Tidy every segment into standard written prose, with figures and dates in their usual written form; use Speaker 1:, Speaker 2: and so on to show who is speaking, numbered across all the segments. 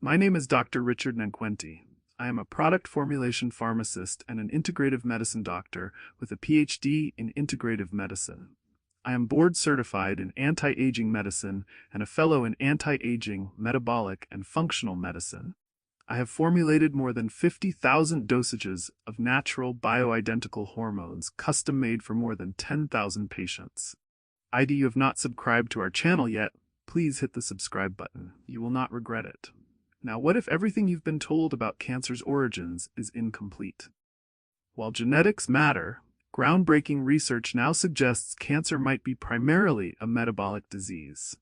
Speaker 1: My name is Dr. Richard Nkwenti. I am a product formulation pharmacist and an integrative medicine doctor with a PhD in integrative medicine. I am board certified in anti-aging medicine and a fellow in anti-aging, metabolic, and functional medicine. I have formulated more than 50,000 dosages of natural bioidentical hormones custom-made for more than 10,000 patients. If you have not subscribed to our channel yet, please hit the subscribe button. You will not regret it. Now, what if everything you've been told about cancer's origins is incomplete? While genetics matter, groundbreaking research now suggests cancer might be primarily a metabolic disease,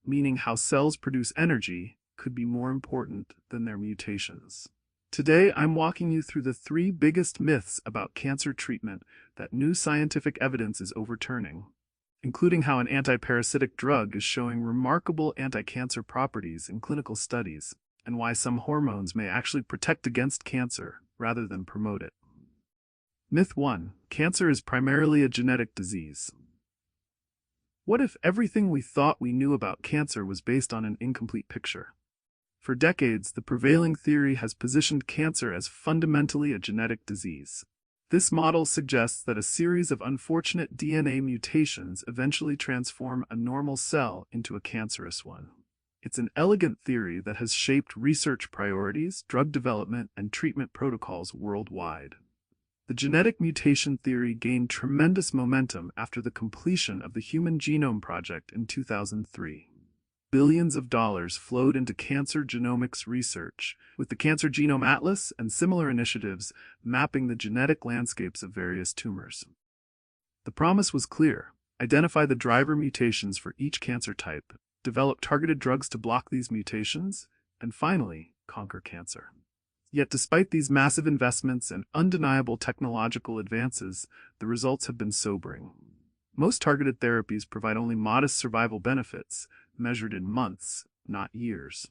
Speaker 1: meaning how cells produce energy could be more important than their mutations. Today, I'm walking you through the 3 biggest myths about cancer treatment that new scientific evidence is overturning, including how an antiparasitic drug is showing remarkable anti-cancer properties in clinical studies, and why some hormones may actually protect against cancer rather than promote it. Myth 1. Cancer is primarily a genetic disease. What if everything we thought we knew about cancer was based on an incomplete picture? For decades, the prevailing theory has positioned cancer as fundamentally a genetic disease. This model suggests that a series of unfortunate DNA mutations eventually transform a normal cell into a cancerous one. It's an elegant theory that has shaped research priorities, drug development, and treatment protocols worldwide. The genetic mutation theory gained tremendous momentum after the completion of the Human Genome Project in 2003. Billions of dollars flowed into cancer genomics research, with the Cancer Genome Atlas and similar initiatives mapping the genetic landscapes of various tumors. The promise was clear: identify the driver mutations for each cancer type, develop targeted drugs to block these mutations, and finally, conquer cancer. Yet despite these massive investments and undeniable technological advances, the results have been sobering. Most targeted therapies provide only modest survival benefits, measured in months, not years.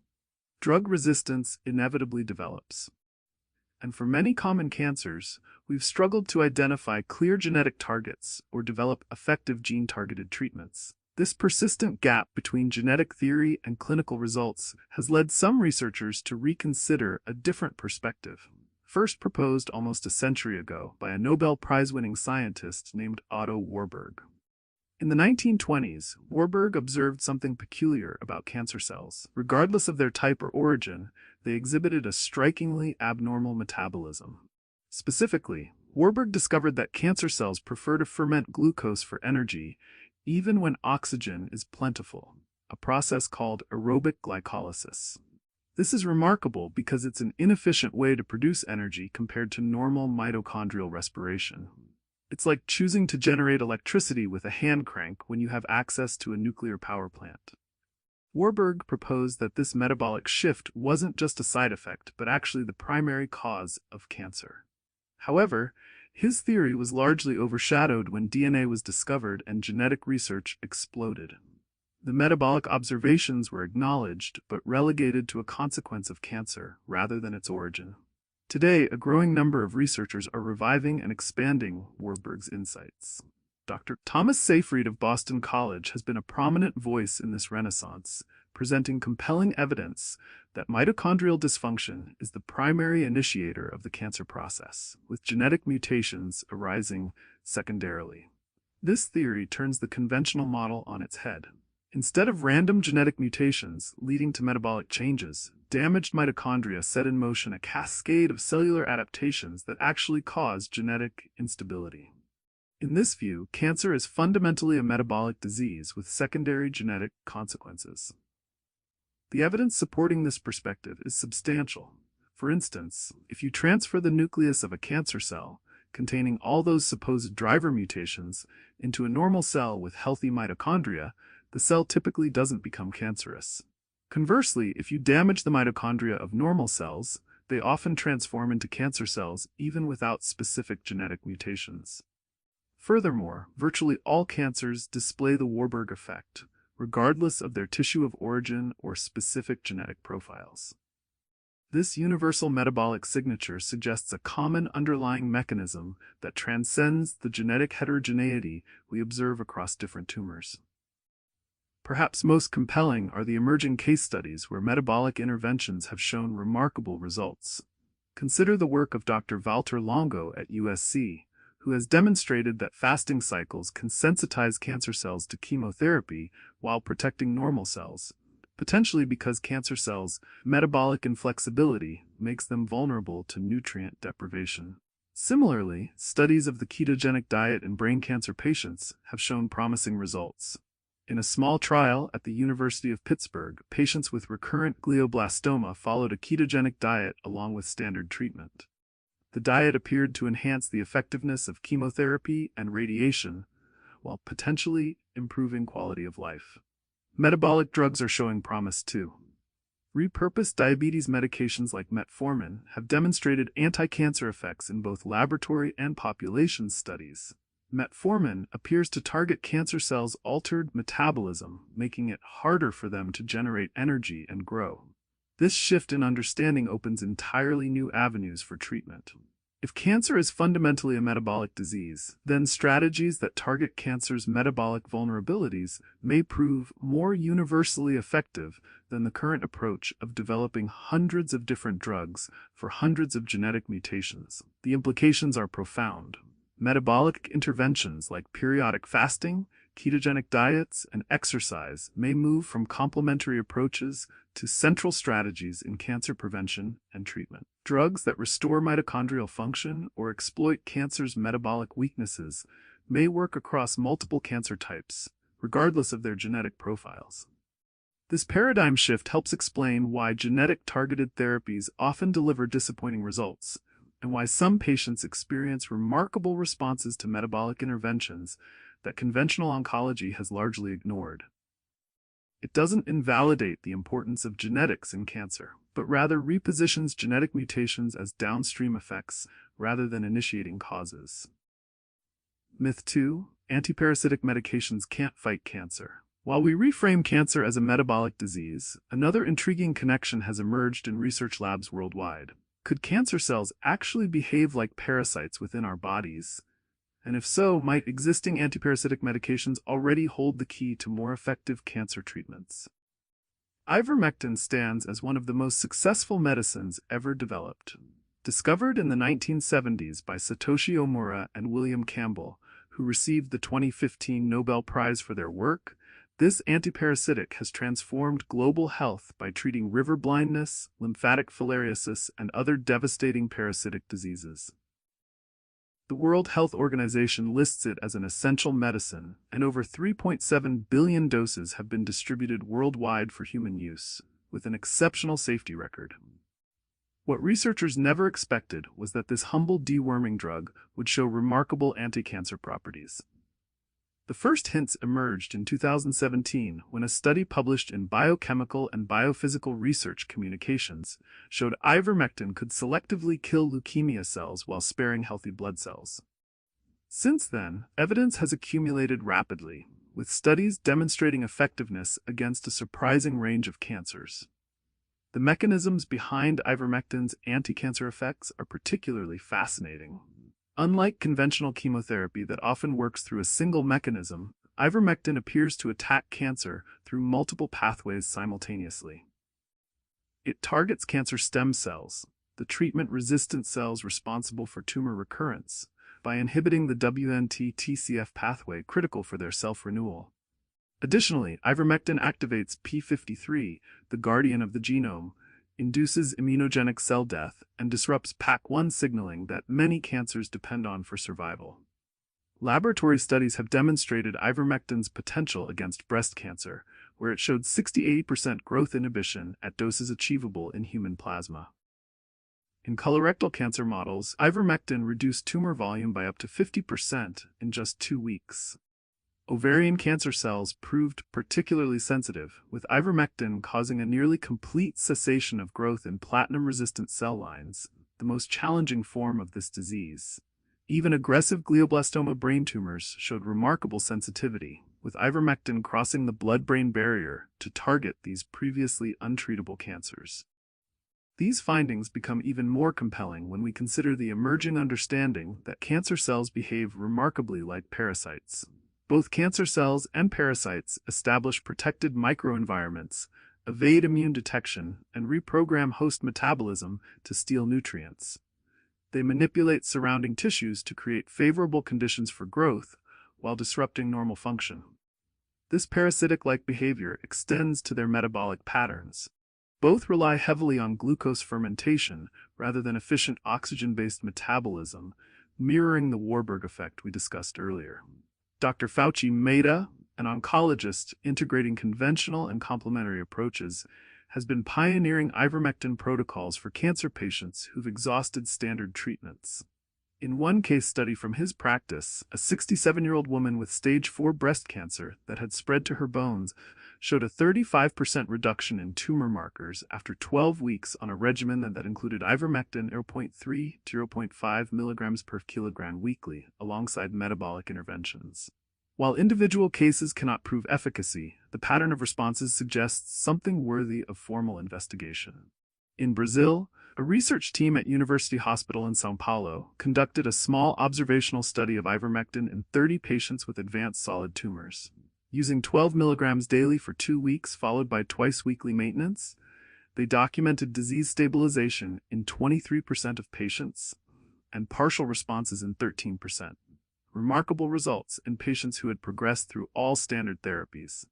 Speaker 1: Drug resistance inevitably develops. And for many common cancers, we've struggled to identify clear genetic targets or develop effective gene-targeted treatments. This persistent gap between genetic theory and clinical results has led some researchers to reconsider a different perspective. First proposed almost a century ago by a Nobel Prize-winning scientist named Otto Warburg. In the 1920s, Warburg observed something peculiar about cancer cells. Regardless of their type or origin, they exhibited a strikingly abnormal metabolism. Specifically, Warburg discovered that cancer cells prefer to ferment glucose for energy even when oxygen is plentiful, a process called aerobic glycolysis. This is remarkable because it's an inefficient way to produce energy compared to normal mitochondrial respiration. It's like choosing to generate electricity with a hand crank when you have access to a nuclear power plant. Warburg proposed that this metabolic shift wasn't just a side effect, but actually the primary cause of cancer. However, his theory was largely overshadowed when DNA was discovered and genetic research exploded. The metabolic observations were acknowledged but relegated to a consequence of cancer rather than its origin. Today, a growing number of researchers are reviving and expanding Warburg's insights. Dr. Thomas Seyfried of Boston College has been a prominent voice in this renaissance, presenting compelling evidence that mitochondrial dysfunction is the primary initiator of the cancer process, with genetic mutations arising secondarily. This theory turns the conventional model on its head. Instead of random genetic mutations leading to metabolic changes, damaged mitochondria set in motion a cascade of cellular adaptations that actually cause genetic instability. In this view, cancer is fundamentally a metabolic disease with secondary genetic consequences. The evidence supporting this perspective is substantial. For instance, if you transfer the nucleus of a cancer cell, containing all those supposed driver mutations, into a normal cell with healthy mitochondria, the cell typically doesn't become cancerous. Conversely, if you damage the mitochondria of normal cells, they often transform into cancer cells even without specific genetic mutations. Furthermore, virtually all cancers display the Warburg effect, regardless of their tissue of origin or specific genetic profiles. This universal metabolic signature suggests a common underlying mechanism that transcends the genetic heterogeneity we observe across different tumors. Perhaps most compelling are the emerging case studies where metabolic interventions have shown remarkable results. Consider the work of Dr. Walter Longo at USC, who has demonstrated that fasting cycles can sensitize cancer cells to chemotherapy while protecting normal cells, potentially because cancer cells' metabolic inflexibility makes them vulnerable to nutrient deprivation. Similarly, studies of the ketogenic diet in brain cancer patients have shown promising results. In a small trial at the University of Pittsburgh, patients with recurrent glioblastoma followed a ketogenic diet along with standard treatment. The diet appeared to enhance the effectiveness of chemotherapy and radiation, while potentially improving quality of life. Metabolic drugs are showing promise too. Repurposed diabetes medications like metformin have demonstrated anti-cancer effects in both laboratory and population studies. Metformin appears to target cancer cells' altered metabolism, making it harder for them to generate energy and grow. This shift in understanding opens entirely new avenues for treatment. If cancer is fundamentally a metabolic disease, then strategies that target cancer's metabolic vulnerabilities may prove more universally effective than the current approach of developing hundreds of different drugs for hundreds of genetic mutations. The implications are profound. Metabolic interventions like periodic fasting, ketogenic diets, and exercise may move from complementary approaches to central strategies in cancer prevention and treatment. Drugs that restore mitochondrial function or exploit cancer's metabolic weaknesses may work across multiple cancer types, regardless of their genetic profiles. This paradigm shift helps explain why genetic-targeted therapies often deliver disappointing results, and why some patients experience remarkable responses to metabolic interventions that conventional oncology has largely ignored. It doesn't invalidate the importance of genetics in cancer, but rather repositions genetic mutations as downstream effects rather than initiating causes. Myth 2: antiparasitic medications can't fight cancer. While we reframe cancer as a metabolic disease, another intriguing connection has emerged in research labs worldwide. Could cancer cells actually behave like parasites within our bodies? And if so, might existing antiparasitic medications already hold the key to more effective cancer treatments? Ivermectin stands as one of the most successful medicines ever developed. Discovered in the 1970s by Satoshi Omura and William Campbell, who received the 2015 Nobel Prize for their work, this antiparasitic has transformed global health by treating river blindness, lymphatic filariasis, and other devastating parasitic diseases. The World Health Organization lists it as an essential medicine, and over 3.7 billion doses have been distributed worldwide for human use, with an exceptional safety record. What researchers never expected was that this humble deworming drug would show remarkable anti-cancer properties. The first hints emerged in 2017 when a study published in Biochemical and Biophysical Research Communications showed ivermectin could selectively kill leukemia cells while sparing healthy blood cells. Since then, evidence has accumulated rapidly, with studies demonstrating effectiveness against a surprising range of cancers. The mechanisms behind ivermectin's anti-cancer effects are particularly fascinating. Unlike conventional chemotherapy that often works through a single mechanism, ivermectin appears to attack cancer through multiple pathways simultaneously. It targets cancer stem cells, the treatment-resistant cells responsible for tumor recurrence, by inhibiting the WNT-TCF pathway critical for their self-renewal. Additionally, ivermectin activates p53, the guardian of the genome, induces immunogenic cell death, and disrupts PAC1 signaling that many cancers depend on for survival. Laboratory studies have demonstrated ivermectin's potential against breast cancer, where it showed 68% growth inhibition at doses achievable in human plasma. In colorectal cancer models, ivermectin reduced tumor volume by up to 50% in just 2 weeks. Ovarian cancer cells proved particularly sensitive, with ivermectin causing a nearly complete cessation of growth in platinum-resistant cell lines, the most challenging form of this disease. Even aggressive glioblastoma brain tumors showed remarkable sensitivity, with ivermectin crossing the blood-brain barrier to target these previously untreatable cancers. These findings become even more compelling when we consider the emerging understanding that cancer cells behave remarkably like parasites. Both cancer cells and parasites establish protected microenvironments, evade immune detection, and reprogram host metabolism to steal nutrients. They manipulate surrounding tissues to create favorable conditions for growth while disrupting normal function. This parasitic-like behavior extends to their metabolic patterns. Both rely heavily on glucose fermentation rather than efficient oxygen-based metabolism, mirroring the Warburg effect we discussed earlier. Dr. Fauci Mehta, an oncologist integrating conventional and complementary approaches, has been pioneering ivermectin protocols for cancer patients who've exhausted standard treatments. In one case study from his practice, a 67-year-old woman with stage 4 breast cancer that had spread to her bones showed a 35% reduction in tumor markers after 12 weeks on a regimen that included ivermectin 0.3 to 0.5 milligrams per kilogram weekly, alongside metabolic interventions. While individual cases cannot prove efficacy, the pattern of responses suggests something worthy of formal investigation. In Brazil, a research team at University Hospital in São Paulo conducted a small observational study of ivermectin in 30 patients with advanced solid tumors. Using 12 milligrams daily for 2 weeks followed by twice-weekly maintenance, they documented disease stabilization in 23% of patients and partial responses in 13%. Remarkable results in patients who had progressed through all standard therapies.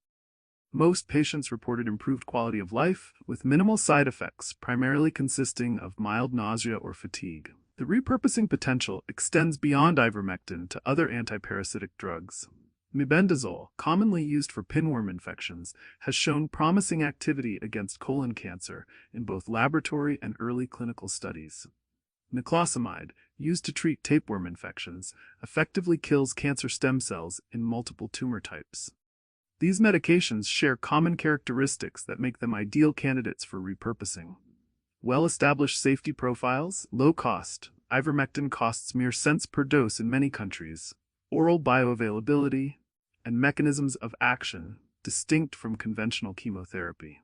Speaker 1: Most patients reported improved quality of life, with minimal side effects primarily consisting of mild nausea or fatigue. The repurposing potential extends beyond ivermectin to other antiparasitic drugs. Mebendazole, commonly used for pinworm infections, has shown promising activity against colon cancer in both laboratory and early clinical studies. Niclosamide, used to treat tapeworm infections, effectively kills cancer stem cells in multiple tumor types. These medications share common characteristics that make them ideal candidates for repurposing. Well-established safety profiles, low cost. Ivermectin costs mere cents per dose in many countries. Oral bioavailability, and mechanisms of action distinct from conventional chemotherapy.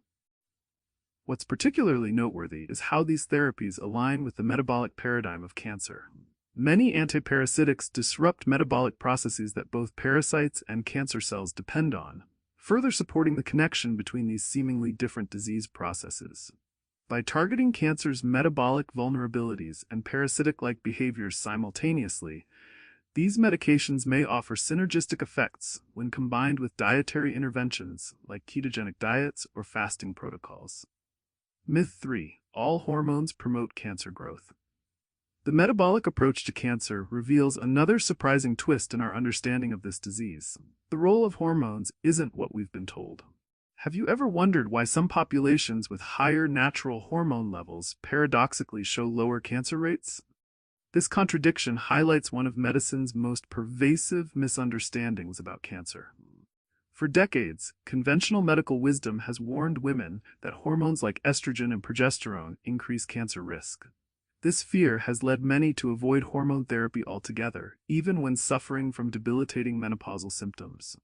Speaker 1: What's particularly noteworthy is how these therapies align with the metabolic paradigm of cancer. Many antiparasitics disrupt metabolic processes that both parasites and cancer cells depend on, further supporting the connection between these seemingly different disease processes. By targeting cancer's metabolic vulnerabilities and parasitic-like behaviors simultaneously, these medications may offer synergistic effects when combined with dietary interventions like ketogenic diets or fasting protocols. Myth 3. All hormones promote cancer growth. The metabolic approach to cancer reveals another surprising twist in our understanding of this disease. The role of hormones isn't what we've been told. Have you ever wondered why some populations with higher natural hormone levels paradoxically show lower cancer rates? This contradiction highlights one of medicine's most pervasive misunderstandings about cancer. For decades, conventional medical wisdom has warned women that hormones like estrogen and progesterone increase cancer risk. This fear has led many to avoid hormone therapy altogether, even when suffering from debilitating menopausal symptoms.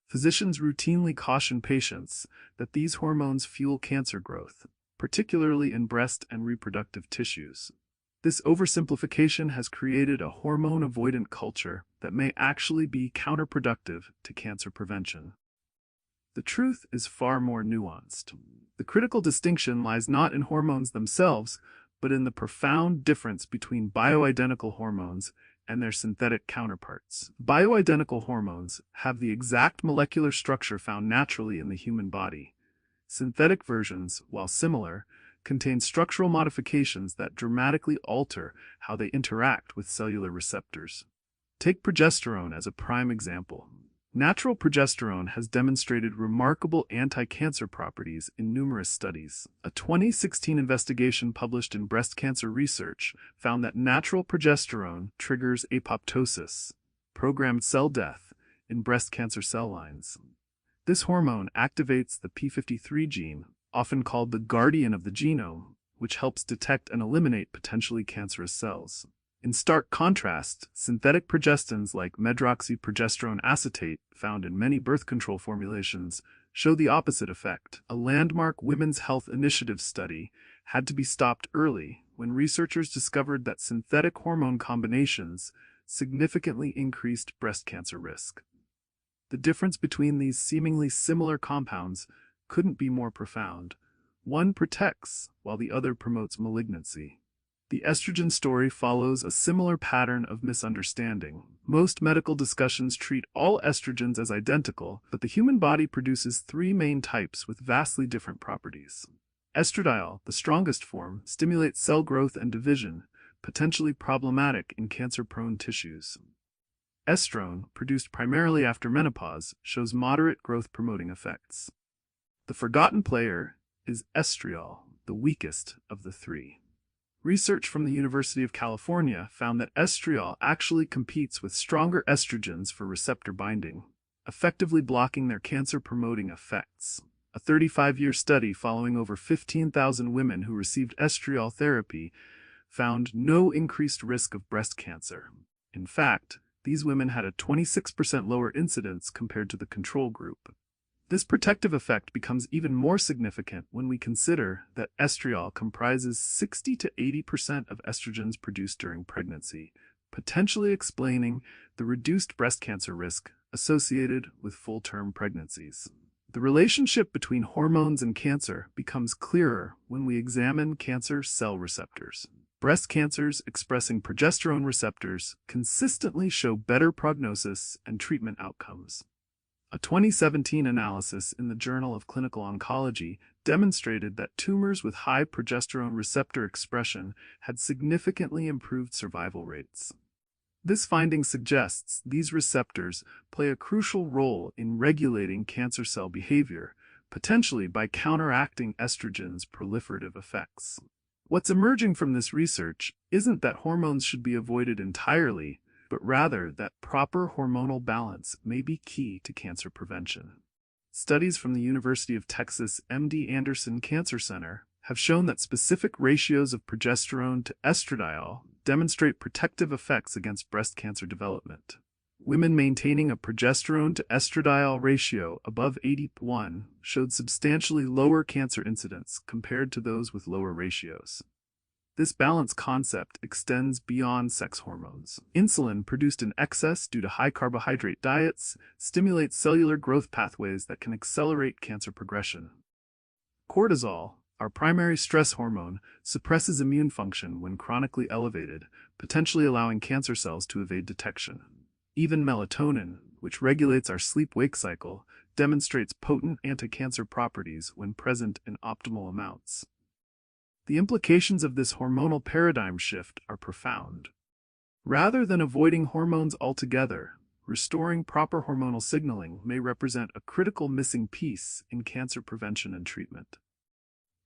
Speaker 1: Physicians routinely caution patients that these hormones fuel cancer growth, particularly in breast and reproductive tissues. This oversimplification has created a hormone-avoidant culture that may actually be counterproductive to cancer prevention. The truth is far more nuanced. The critical distinction lies not in hormones themselves, but in the profound difference between bioidentical hormones and their synthetic counterparts. Bioidentical hormones have the exact molecular structure found naturally in the human body. Synthetic versions, while similar, contain structural modifications that dramatically alter how they interact with cellular receptors. Take progesterone as a prime example. Natural progesterone has demonstrated remarkable anti-cancer properties in numerous studies. A 2016 investigation published in Breast Cancer Research found that natural progesterone triggers apoptosis, programmed cell death, in breast cancer cell lines. This hormone activates the p53 gene, often called the guardian of the genome, which helps detect and eliminate potentially cancerous cells. In stark contrast, synthetic progestins like medroxyprogesterone acetate, found in many birth control formulations, show the opposite effect. A landmark Women's Health Initiative study had to be stopped early when researchers discovered that synthetic hormone combinations significantly increased breast cancer risk. The difference between these seemingly similar compounds couldn't be more profound. One protects, while the other promotes malignancy. The estrogen story follows a similar pattern of misunderstanding. Most medical discussions treat all estrogens as identical, but the human body produces three main types with vastly different properties. Estradiol, the strongest form, stimulates cell growth and division, potentially problematic in cancer-prone tissues. Estrone, produced primarily after menopause, shows moderate growth-promoting effects. The forgotten player is estriol, the weakest of the three. Research from the University of California found that estriol actually competes with stronger estrogens for receptor binding, effectively blocking their cancer-promoting effects. A 35-year study following over 15,000 women who received estriol therapy found no increased risk of breast cancer. In fact, these women had a 26% lower incidence compared to the control group. This protective effect becomes even more significant when we consider that estriol comprises 60 to 80% of estrogens produced during pregnancy, potentially explaining the reduced breast cancer risk associated with full-term pregnancies. The relationship between hormones and cancer becomes clearer when we examine cancer cell receptors. Breast cancers expressing progesterone receptors consistently show better prognosis and treatment outcomes. A 2017 analysis in the Journal of Clinical Oncology demonstrated that tumors with high progesterone receptor expression had significantly improved survival rates. This finding suggests these receptors play a crucial role in regulating cancer cell behavior, potentially by counteracting estrogen's proliferative effects. What's emerging from this research isn't that hormones should be avoided entirely, but rather that proper hormonal balance may be key to cancer prevention. Studies from the University of Texas MD Anderson Cancer Center have shown that specific ratios of progesterone to estradiol demonstrate protective effects against breast cancer development. Women maintaining a progesterone to estradiol ratio above 81 showed substantially lower cancer incidence compared to those with lower ratios. This balance concept extends beyond sex hormones. Insulin produced in excess due to high carbohydrate diets stimulates cellular growth pathways that can accelerate cancer progression. Cortisol, our primary stress hormone, suppresses immune function when chronically elevated, potentially allowing cancer cells to evade detection. Even melatonin, which regulates our sleep-wake cycle, demonstrates potent anti-cancer properties when present in optimal amounts. The implications of this hormonal paradigm shift are profound. Rather than avoiding hormones altogether, restoring proper hormonal signaling may represent a critical missing piece in cancer prevention and treatment.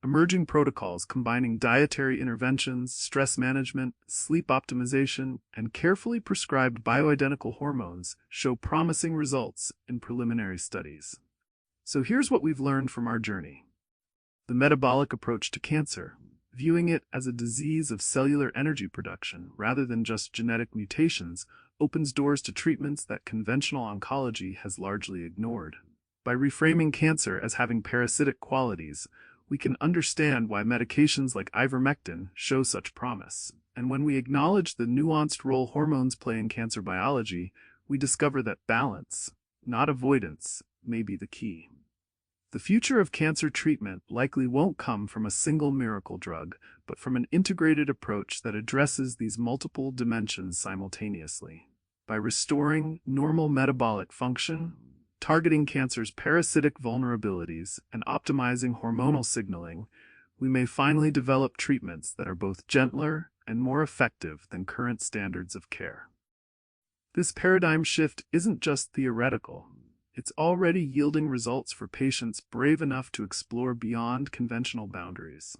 Speaker 1: Emerging protocols combining dietary interventions, stress management, sleep optimization, and carefully prescribed bioidentical hormones show promising results in preliminary studies. So here's what we've learned from our journey. The metabolic approach to cancer, viewing it as a disease of cellular energy production rather than just genetic mutations, opens doors to treatments that conventional oncology has largely ignored. By reframing cancer as having parasitic qualities, we can understand why medications like ivermectin show such promise. And when we acknowledge the nuanced role hormones play in cancer biology, we discover that balance, not avoidance, may be the key. The future of cancer treatment likely won't come from a single miracle drug, but from an integrated approach that addresses these multiple dimensions simultaneously. By restoring normal metabolic function, targeting cancer's parasitic vulnerabilities, and optimizing hormonal signaling, we may finally develop treatments that are both gentler and more effective than current standards of care. This paradigm shift isn't just theoretical. It's already yielding results for patients brave enough to explore beyond conventional boundaries.